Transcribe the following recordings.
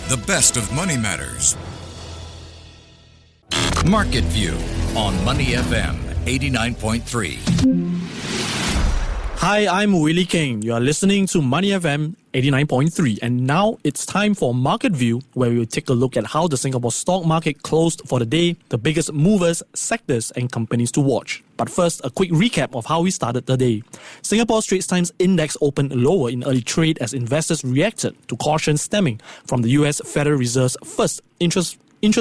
The best of Money Matters. Market View on Money FM 89.3. Hi, I'm Willie Keng. You are listening to Money FM 89.3, and now it's time for Market View, where we will take a look at how the Singapore stock market closed for the day, the biggest movers, sectors and companies to watch. But first, a quick recap of how we started the day. Singapore Straits Times Index opened lower in early trade as investors reacted to caution stemming from the US Federal Reserve's first interest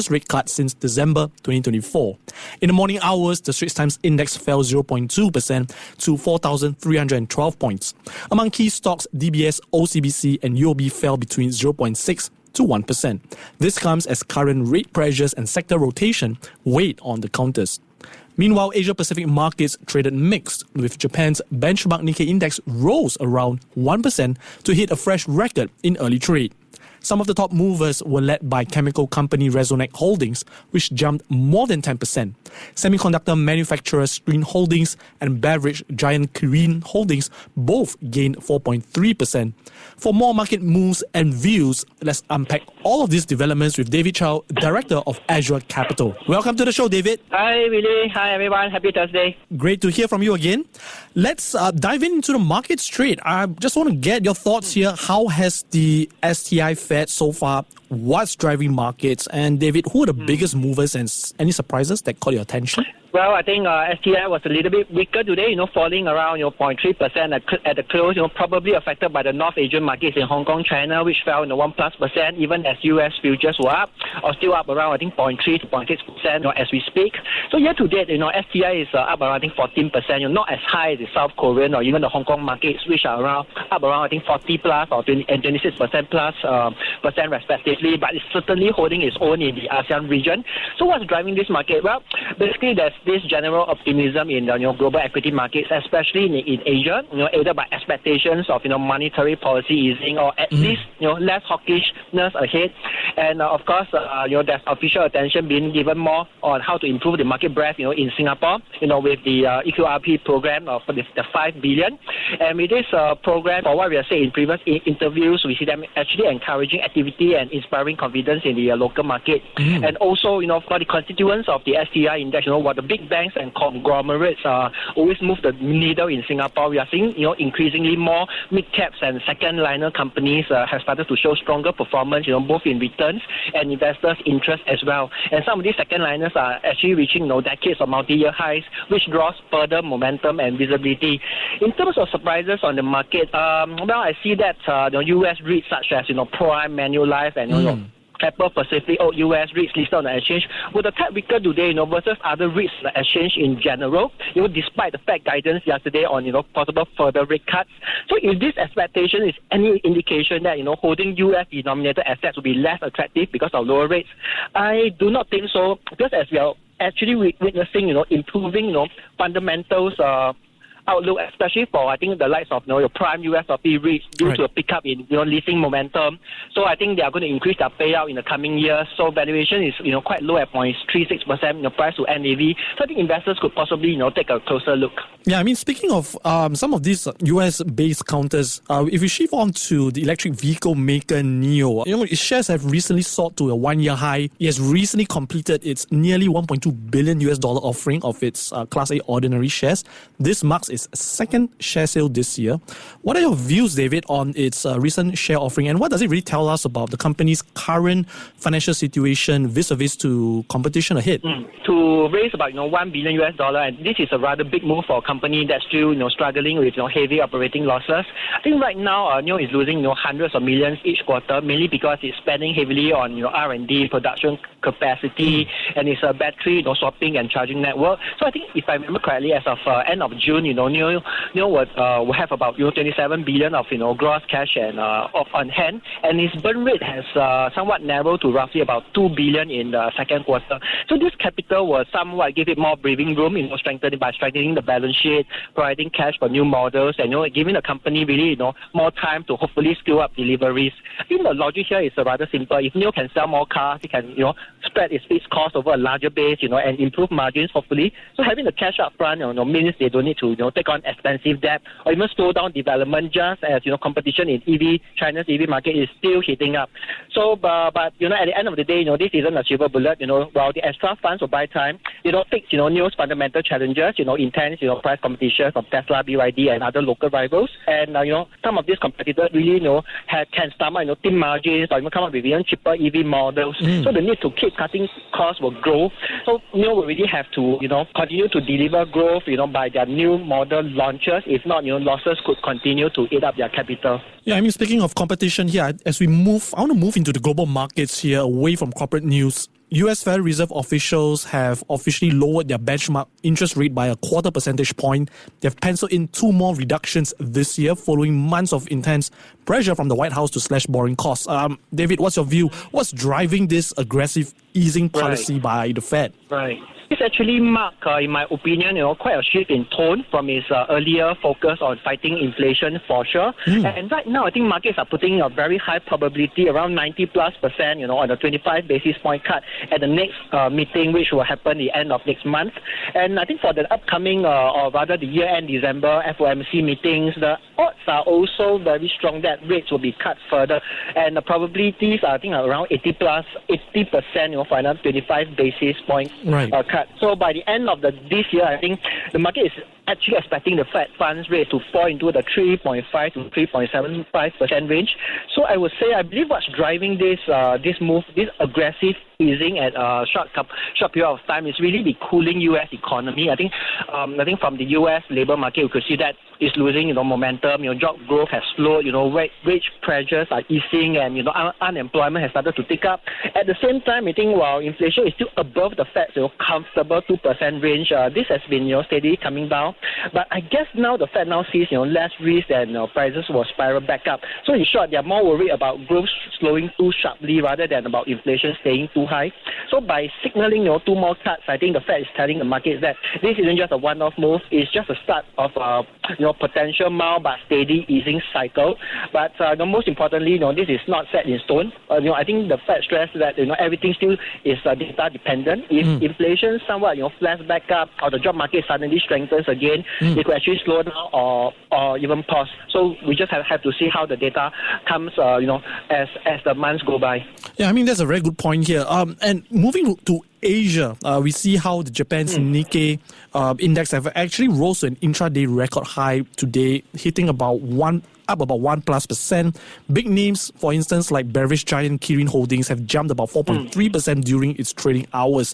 rate cut since December 2024. In the morning hours, the Straits Times Index fell 0.2% to 4,312 points. Among key stocks, DBS, OCBC and UOB fell between 0.6% to 1%. This comes as current rate pressures and sector rotation weighed on the counters. Meanwhile, Asia-Pacific markets traded mixed, with Japan's benchmark Nikkei index rose around 1% to hit a fresh record in early trade. Some of the top movers were led by chemical company Resonac Holdings, which jumped more than 10%. Semiconductor manufacturer Screen Holdings and beverage giant Kirin Holdings both gained 4.3%. For more market moves and views, let's unpack all of these developments with David Chow, Director of Azure Capital. Welcome to the show, David. Hi, Willie. Hi, everyone. Happy Thursday. Great to hear from you again. Let's dive into the market straight. I just want to get your thoughts here. How has the STI fared so far? What's driving markets? And David, who are the biggest movers and any surprises that caught your attention? Well, I think STI was a little bit weaker today, falling around 0.3% at the close, probably affected by the North Asian markets in Hong Kong, China, which fell 1+%, even as US futures were up, or still up around, I think, 0.3 to 0.6% as we speak. So year to date, STI is up around, I think, 14%, not as high as the South Korean or even the Hong Kong markets, which are up around, I think, 40 plus or 26% plus percent respectively, but it's certainly holding its own in the ASEAN region. So what's driving this market? Well, basically there's this general optimism in the global equity markets, especially in Asia, aided by expectations of monetary policy easing or at least less hawkishness ahead. And of course, there's official attention being given more on how to improve the market breadth, in Singapore, with the EQRP program of the 5 billion. And with this program, for what we have said in previous interviews, we see them actually encouraging activity and inspiring confidence in the local market. And also, for the constituents of the STI index, what the big banks and conglomerates always move the needle in Singapore. We are seeing, increasingly more mid-caps and second-liner companies have started to show stronger performance, both in returns and investors' interest as well. And some of these second-liners are actually reaching, decades of multi-year highs, which draws further momentum and visibility. In terms of surprises on the market, I see that US REITs such as, Prime, Manulife, and Apple Pacific or US REITs listed on the exchange were a tad weaker today, versus other REITs on the exchange in general, despite the Fed guidance yesterday on, possible further rate cuts. So if this expectation is any indication that, holding US denominated assets will be less attractive because of lower rates, I do not think so, because as we are actually witnessing, improving, fundamentals, outlook, especially for, I think, the likes of your prime USRP REITs due to a pickup in leasing momentum. So I think they are going to increase their payout in the coming years. So valuation is quite low at 0.36% price to NAV. So I think investors could possibly take a closer look. Yeah, I mean, speaking of some of these US-based counters, if we shift on to the electric vehicle maker NIO, its shares have recently soared to a 1-year high. It has recently completed its nearly $1.2 billion offering of its Class A ordinary shares. This marks its second share sale this year. What are your views, David, on its recent share offering, and what does it really tell us about the company's current financial situation vis-a-vis to competition ahead? To raise about $1 billion, and this is a rather big move for a company that's still struggling with heavy operating losses. I think right now NIO is losing hundreds of millions each quarter, mainly because it's spending heavily on R&D, production capacity, and its battery swapping and charging network. So I think if I remember correctly, as of end of June, NIO will have about 27 billion of gross cash and on hand, and its burn rate has somewhat narrowed to roughly about 2 billion in the second quarter. So this capital will somewhat give it more breathing room, strengthening the balance sheet, providing cash for new models, and giving the company really more time to hopefully scale up deliveries. I think the logic here is rather simple. If NIO can sell more cars, it can spread its fixed cost over a larger base, and improve margins hopefully. So having the cash up front, means they don't need to take on expensive debt or even slow down development, just as competition in China's EV market is still heating up. So, but at the end of the day, this isn't a silver bullet. While the extra funds will buy time, fix, news fundamental challenges, intense, price competition from Tesla, BYD, and other local rivals. And, some of these competitors really, can stomach, thin margins or even come up with even cheaper EV models. So the need to keep cutting costs will grow. So, we really have to, continue to deliver growth, by their new model launches. If not, losses could continue to eat up their capital. Yeah, speaking of competition here, as we move, I want to move into the global markets here, away from corporate news. US Federal Reserve officials have officially lowered their benchmark interest rate by a 0.25 percentage point. They've penciled in 2 more reductions this year following months of intense pressure from the White House to slash borrowing costs. David, what's your view? What's driving this aggressive easing policy by the Fed? Right. This actually marked, in my opinion, quite a shift in tone from its earlier focus on fighting inflation for sure. And right now, I think markets are putting a very high probability, around 90+%, on a 25 basis point cut at the next meeting, which will happen the end of next month. And I think for the upcoming, or rather the year-end December FOMC meetings, the odds are also very strong that rates will be cut further. And the probabilities are, I think, around 80%, for another 25 basis point cut. So by the end of this year, I think the market is actually expecting the Fed funds rate to fall into the 3.5 to 3.75% range. So I would say, I believe what's driving this move, this aggressive easing at a short period of time, is really the cooling U.S. economy. I think from the U.S. labor market, we could see that it's losing momentum. Job growth has slowed. Wage pressures are easing, and unemployment has started to tick up. At the same time, I think while inflation is still above the Fed's comfortable 2% range, this has been steadily coming down. But I guess now the Fed now sees less risk and prices will spiral back up. So in short, they are more worried about growth slowing too sharply rather than about inflation staying too high. So by signaling 2 more cuts, I think the Fed is telling the markets that this isn't just a one-off move. It's just a start of potential mild but steady easing cycle. But most importantly, this is not set in stone. I think the Fed stressed that everything still is data dependent. If inflation somewhat flash back up, or the job market suddenly strengthens again, it could actually slow down or even pause. So we just have to see how the data comes, as the months go by. Yeah, that's a very good point here. And moving to Asia, we see how the Japan's Nikkei index have actually rose to an intraday record high today, hitting up about 1+%. Big names, for instance, like beverage giant Kirin Holdings, have jumped about 4.3% during its trading hours.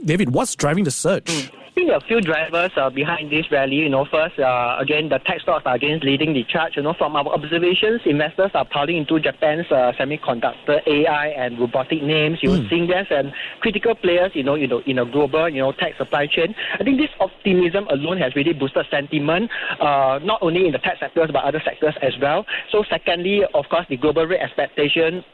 David, what's driving the surge? I think there are a few drivers behind this rally. First, again, the tech stocks are again leading the charge. From our observations, investors are piling into Japan's semiconductor, AI, and robotic names. Seeing this and critical players, in a global, tech supply chain. I think this optimism alone has really boosted sentiment, not only in the tech sectors but other sectors as well. So, secondly, of course, the global rate expectations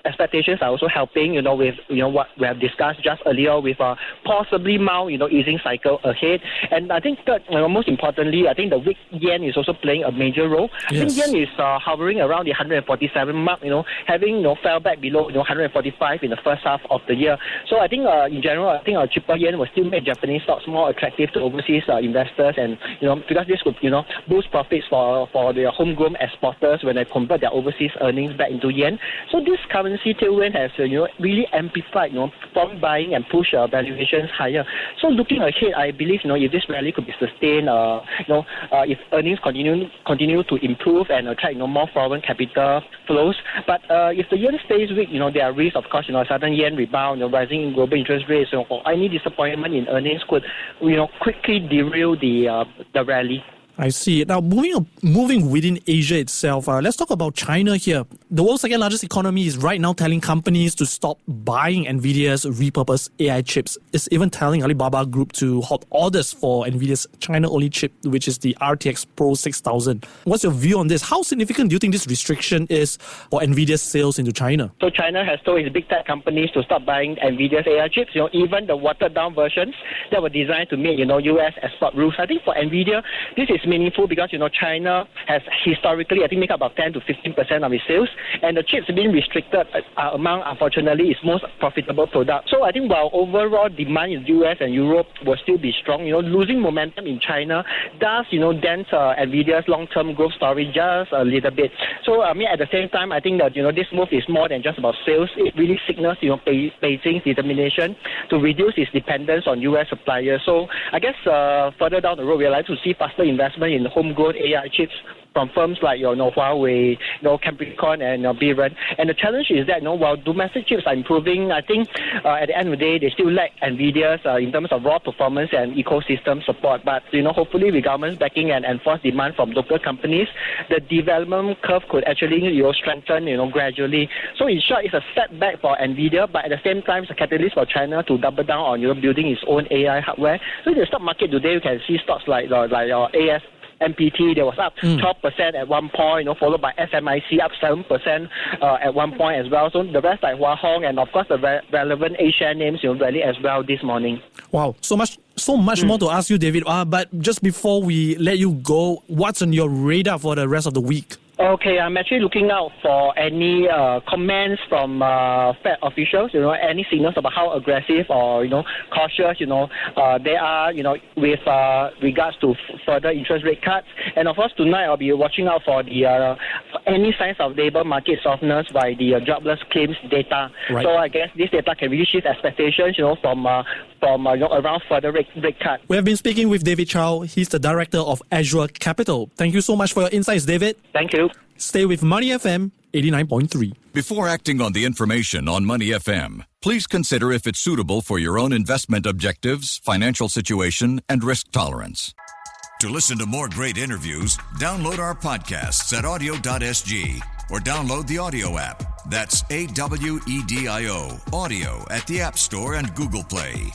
are also helping. With what we have discussed just earlier, with a possibly mild, easing cycle ahead. And I think third, most importantly, I think the weak yen is also playing a major role. Yes. I think yen is hovering around the 147 mark, having fell back below 145 in the first half of the year. So I think in general, I think a cheaper yen will still make Japanese stocks more attractive to overseas investors, and because this could boost profits for their homegrown exporters when they convert their overseas earnings back into yen. So this currency tailwind has really amplified foreign buying and push valuations higher. So looking ahead, I believe if this rally could be sustained, if earnings continue to improve and attract more foreign capital flows. But if the yen stays weak, there are risks, of course, sudden yen rebound, rising global interest rates, or any disappointment in earnings could quickly derail the rally. I see. Now, moving within Asia itself, let's talk about China here. The world's second largest economy is right now telling companies to stop buying NVIDIA's repurposed AI chips. It's even telling Alibaba Group to halt orders for NVIDIA's China-only chip, which is the RTX Pro 6000. What's your view on this? How significant do you think this restriction is for NVIDIA's sales into China? So China has told its big tech companies to stop buying NVIDIA's AI chips, even the watered-down versions that were designed to meet, U.S. export rules. I think for NVIDIA, this is meaningful because, China has historically, I think, make up about 10 to 15% of its sales, and the chips being restricted are among, unfortunately, its most profitable product. So I think while overall demand in the US and Europe will still be strong, losing momentum in China does, dent NVIDIA's long-term growth story just a little bit. So, at the same time, I think that, this move is more than just about sales. It really signals, Beijing's determination to reduce its dependence on US suppliers. So I guess further down the road, we'd like to see faster investment in homegrown AI chips from firms like Huawei, Capricorn, and Biren. And the challenge is that while domestic chips are improving, I think at the end of the day they still lack NVIDIA's in terms of raw performance and ecosystem support. But hopefully with government's backing and enforced demand from local companies, the development curve could actually strengthen gradually. So in short, it's a setback for NVIDIA, but at the same time, it's a catalyst for China to double down on building its own AI hardware. So in the stock market today, you can see stocks like MPT, there was up 12% at one point, followed by SMIC up 7% at one point as well. So the rest like Hua Hong and of course the relevant A-share names rally as well this morning. Wow, so much more to ask you, David. But just before we let you go, what's on your radar for the rest of the week? Okay, I'm actually looking out for any comments from Fed officials, any signals about how aggressive or, cautious, they are, with regards to further interest rate cuts. And of course, tonight I'll be watching out for the any signs of labor market softness by the jobless claims data. Right. So I guess this data can really shift expectations, from around further rate cut. We have been speaking with David Chow. He's the director of Azure Capital. Thank you so much for your insights, David. Thank you. Stay with Money FM 89.3. Before acting on the information on Money FM, please consider if it's suitable for your own investment objectives, financial situation, and risk tolerance. To listen to more great interviews, download our podcasts at audio.sg or download the audio app. That's AWEDIO, audio at the App Store and Google Play.